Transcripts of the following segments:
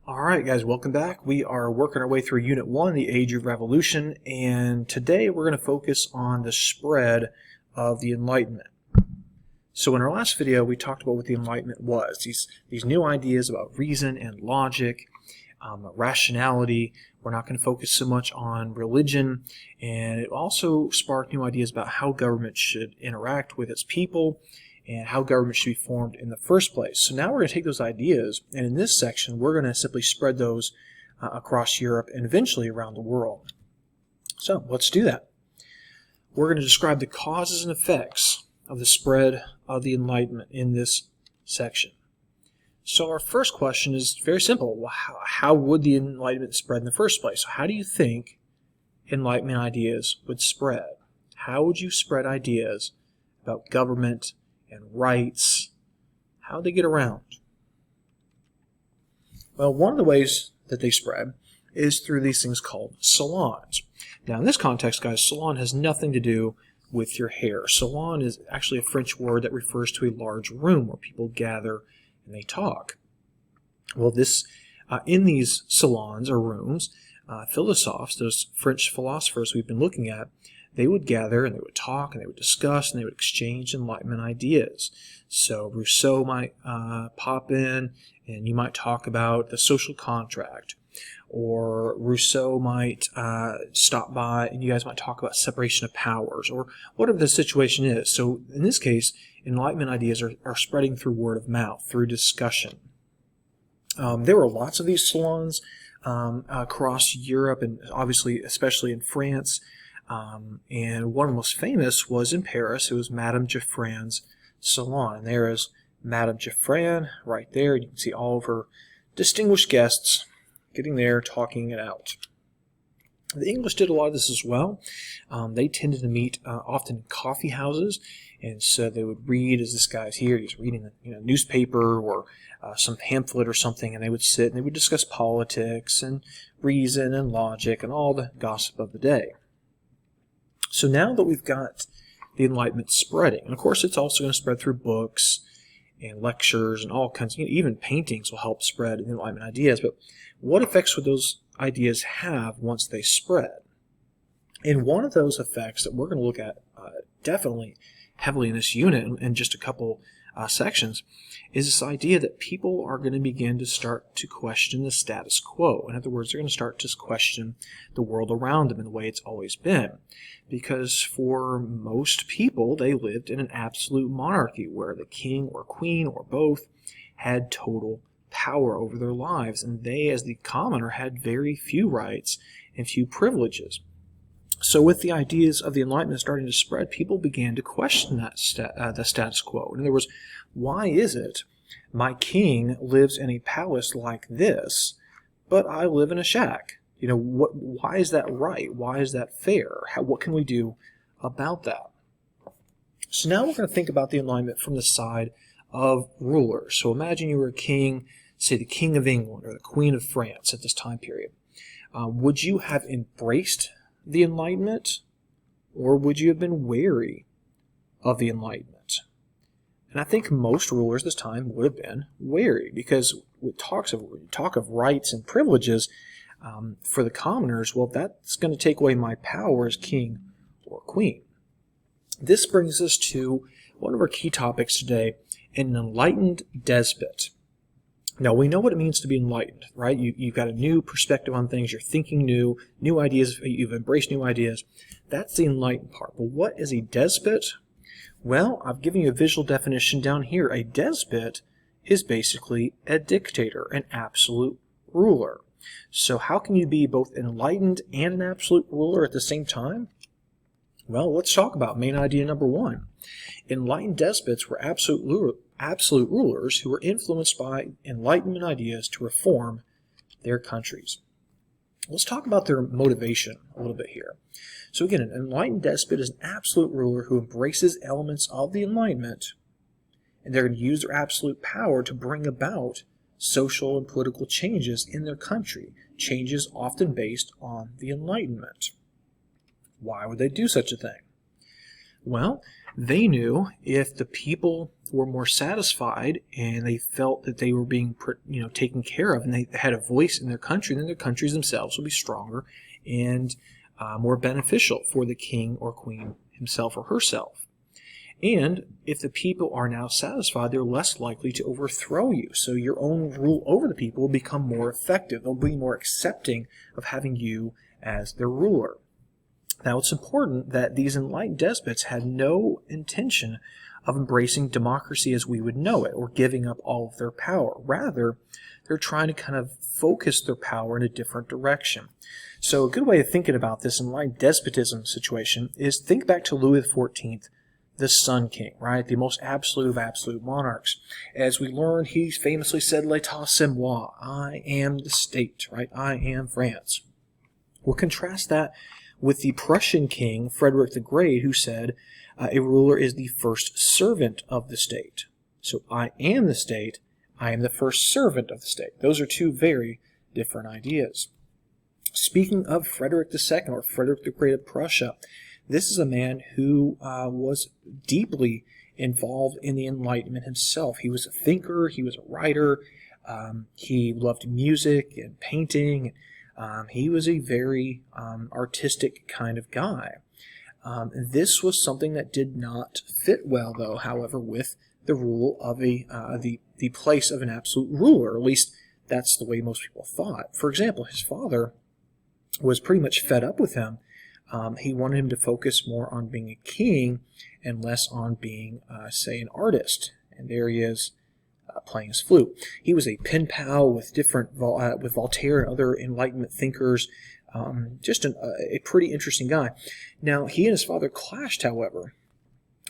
Alright guys, welcome back. We are working our way through Unit 1, the Age of Revolution, and today we're going to focus on the spread of the Enlightenment. So in our last video we talked about what the Enlightenment was, these new ideas about reason and logic, rationality. We're not going to focus so much on religion, and it also sparked new ideas about how government should interact with its people and how government should be formed in the first place. So now we're going to take those ideas, and in this section we're going to simply spread those across Europe and eventually around the world. So let's do that. We're going to describe the causes and effects of the spread of the Enlightenment in this section. So our first question is very simple. Well, how would the Enlightenment spread in the first place? So how do you think Enlightenment ideas would spread? How would you spread ideas about government and rights? How would they get around? Well, one of the ways that they spread is through these things called salons. Now, in this context, guys, salon has nothing to do with your hair. Salon is actually a French word that refers to a large room where people gather and they talk. Well, in these salons or rooms, philosophes, those French philosophers we've been looking at, they would gather and they would talk and they would discuss and they would exchange Enlightenment ideas. So Rousseau might pop in and you might talk about the social contract, or Rousseau might stop by and you guys might talk about separation of powers, or whatever the situation is. So in this case, Enlightenment ideas are spreading through word of mouth, through discussion. There were lots of these salons across Europe, and obviously especially in France. And one of the most famous was in Paris. It was Madame Geoffrin's salon. And there is Madame Geoffrin right there. You can see all of her distinguished guests getting there, talking it out. The English did a lot of this as well. They tended to meet often in coffee houses, and so they would read, as this guy's here, he's reading a newspaper or some pamphlet or something, and they would sit and they would discuss politics and reason and logic and all the gossip of the day. So now that we've got the Enlightenment spreading, and of course it's also going to spread through books and lectures and all kinds, even paintings will help spread the Enlightenment ideas, but what effects would those ideas have once they spread? And one of those effects that we're going to look at definitely heavily in this unit in just a couple sections is this idea that people are going to begin to start to question the status quo. In other words, they're going to start to question the world around them in the way it's always been. Because for most people, they lived in an absolute monarchy where the king or queen or both had total power over their lives, and they, as the commoner, had very few rights and few privileges. So with the ideas of the Enlightenment starting to spread, people began to question the status quo. In other words, why is it my king lives in a palace like this, but I live in a shack? Why is that right? Why is that fair? What can we do about that? So now we're going to think about the Enlightenment from the side of rulers. So imagine you were a king, say the King of England or the Queen of France at this time period. Would you have embraced the Enlightenment, or would you have been wary of the Enlightenment? And I think most rulers this time would have been wary, because with talk of rights and privileges for the commoners, well, that's going to take away my power as king or queen. This brings us to one of our key topics today, an enlightened despot. Now, we know what it means to be enlightened, right? You've got a new perspective on things, you're thinking new ideas, you've embraced new ideas. That's the enlightened part. But what is a despot? Well, I've given you a visual definition down here. A despot is basically a dictator, an absolute ruler. So how can you be both enlightened and an absolute ruler at the same time? Well, let's talk about main idea number one. Enlightened despots were absolute rulers who were influenced by Enlightenment ideas to reform their countries. Let's talk about their motivation a little bit here. So again, an enlightened despot is an absolute ruler who embraces elements of the Enlightenment, and they're going to use their absolute power to bring about social and political changes in their country, changes often based on the Enlightenment. Why would they do such a thing? Well, they knew if the people were more satisfied and they felt that they were being, taken care of, and they had a voice in their country, then their countries themselves would be stronger and more beneficial for the king or queen himself or herself. And if the people are now satisfied, they're less likely to overthrow you. So your own rule over the people will become more effective. They'll be more accepting of having you as their ruler. Now, it's important that these enlightened despots had no intention of embracing democracy as we would know it, or giving up all of their power. Rather, they're trying to kind of focus their power in a different direction. So a good way of thinking about this enlightened despotism situation is think back to Louis XIV, the Sun King, right? The most absolute of absolute monarchs. As we learned, he famously said, "L'état c'est moi," I am the state, right? I am France. We'll contrast that with the Prussian king, Frederick the Great, who said, a ruler is the first servant of the state. So I am the state, I am the first servant of the state. Those are two very different ideas. Speaking of Frederick II, or Frederick the Great of Prussia, this is a man who was deeply involved in the Enlightenment himself. He was a thinker, he was a writer, he loved music and painting. He was a very artistic kind of guy. This was something that did not fit well, though, however, with the rule of the place of an absolute ruler. At least that's the way most people thought. For example, his father was pretty much fed up with him. He wanted him to focus more on being a king and less on being, say, an artist. And there he is playing his flute. He was a pen pal with with Voltaire and other Enlightenment thinkers. Just a pretty interesting guy. Now, he and his father clashed, however,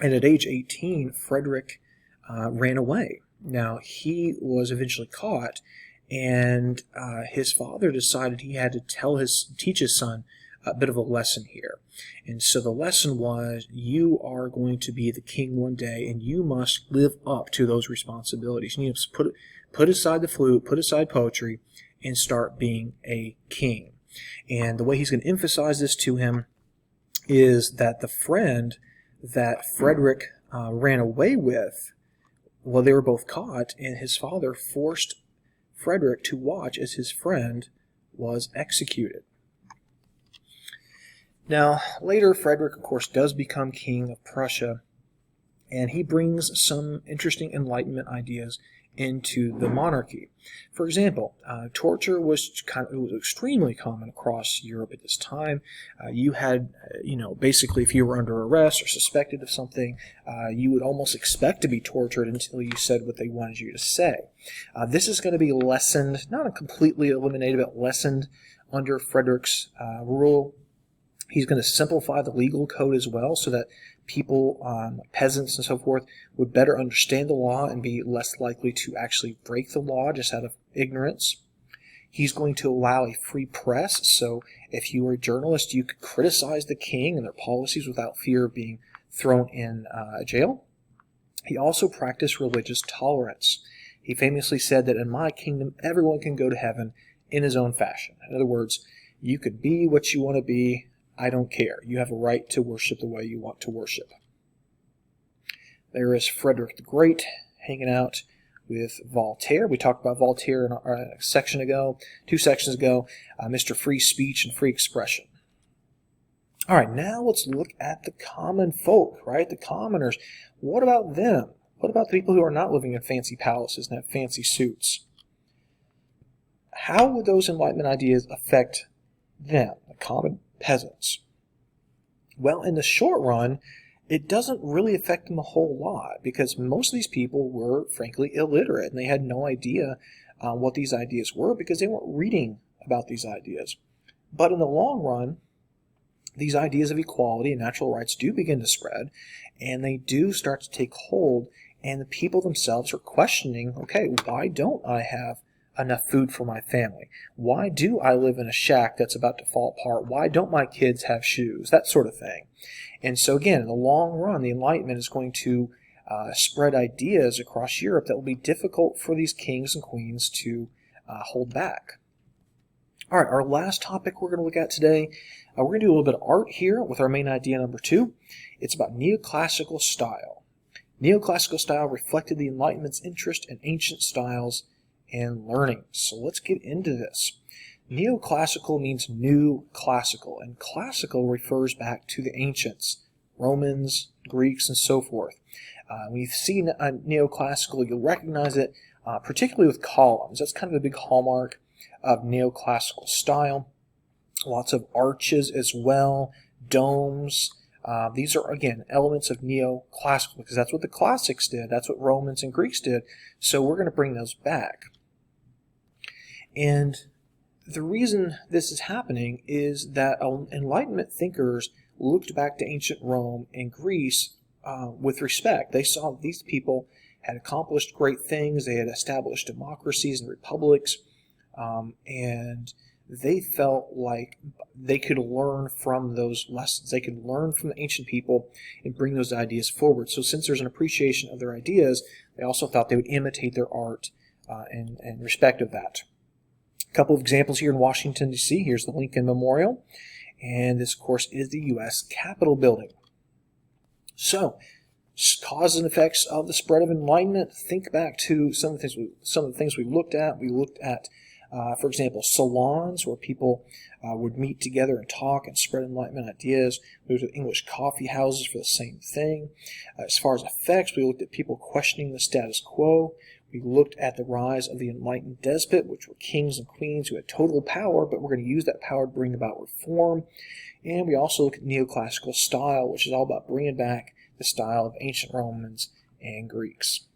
and at age 18, Frederick ran away. Now, he was eventually caught, and his father decided he had to teach his son a bit of a lesson here. And so the lesson was, you are going to be the king one day, and you must live up to those responsibilities. You need to put aside the flute, put aside poetry, and start being a king. And the way he's going to emphasize this to him is that the friend that Frederick ran away with, well, they were both caught, and his father forced Frederick to watch as his friend was executed. Now, later, Frederick, of course, does become king of Prussia, and he brings some interesting Enlightenment ideas into the monarchy. For example, torture was extremely common across Europe at this time. You had, basically, if you were under arrest or suspected of something, you would almost expect to be tortured until you said what they wanted you to say. This is going to be lessened, not completely eliminated, but lessened under Frederick's rule. He's going to simplify the legal code as well, so that people, peasants and so forth, would better understand the law and be less likely to actually break the law just out of ignorance. He's going to allow a free press, so if you were a journalist, you could criticize the king and their policies without fear of being thrown in jail. He also practiced religious tolerance. He famously said that in my kingdom, everyone can go to heaven in his own fashion. In other words, you could be what you want to be. I don't care. You have a right to worship the way you want to worship. There is Frederick the Great hanging out with Voltaire. We talked about Voltaire in our two sections ago, Mr. Free Speech and Free Expression. All right, now let's look at the common folk, right? The commoners. What about them? What about the people who are not living in fancy palaces and have fancy suits? How would those Enlightenment ideas affect them, the common peasants? Well, in the short run, it doesn't really affect them a whole lot, because most of these people were, frankly, illiterate, and they had no idea what these ideas were because they weren't reading about these ideas. But in the long run, these ideas of equality and natural rights do begin to spread, and they do start to take hold, and the people themselves are questioning, okay, why don't I have enough food for my family? Why do I live in a shack that's about to fall apart? Why don't my kids have shoes? That sort of thing. And so again, in the long run, the Enlightenment is going to spread ideas across Europe that will be difficult for these kings and queens to hold back. All right, our last topic we're going to look at today, we're going to do a little bit of art here with our main idea number 2. It's about neoclassical style. Neoclassical style reflected the Enlightenment's interest in ancient styles and learning. So let's get into this. Neoclassical means new classical, and classical refers back to the ancients, Romans, Greeks, and so forth. When you see neoclassical, you'll recognize it particularly with columns. That's kind of a big hallmark of neoclassical style. Lots of arches as well, domes. These are, again, elements of neoclassical because that's what the classics did. That's what Romans and Greeks did. So we're going to bring those back. And the reason this is happening is that Enlightenment thinkers looked back to ancient Rome and Greece with respect. They saw these people had accomplished great things. They had established democracies and republics, and they felt like they could learn from those lessons. They could learn from the ancient people and bring those ideas forward. So since there's an appreciation of their ideas, they also thought they would imitate their art in respect of that. A couple of examples here in Washington, D.C. Here's the Lincoln Memorial, and this, of course, is the U.S. Capitol building. So, causes and effects of the spread of Enlightenment. Think back to some of the things we looked at. We looked at, for example, salons where people would meet together and talk and spread Enlightenment ideas. We looked at English coffee houses for the same thing. As far as effects, we looked at people questioning the status quo. We looked at the rise of the enlightened despot, which were kings and queens who had total power, but we're going to use that power to bring about reform. And we also look at neoclassical style, which is all about bringing back the style of ancient Romans and Greeks.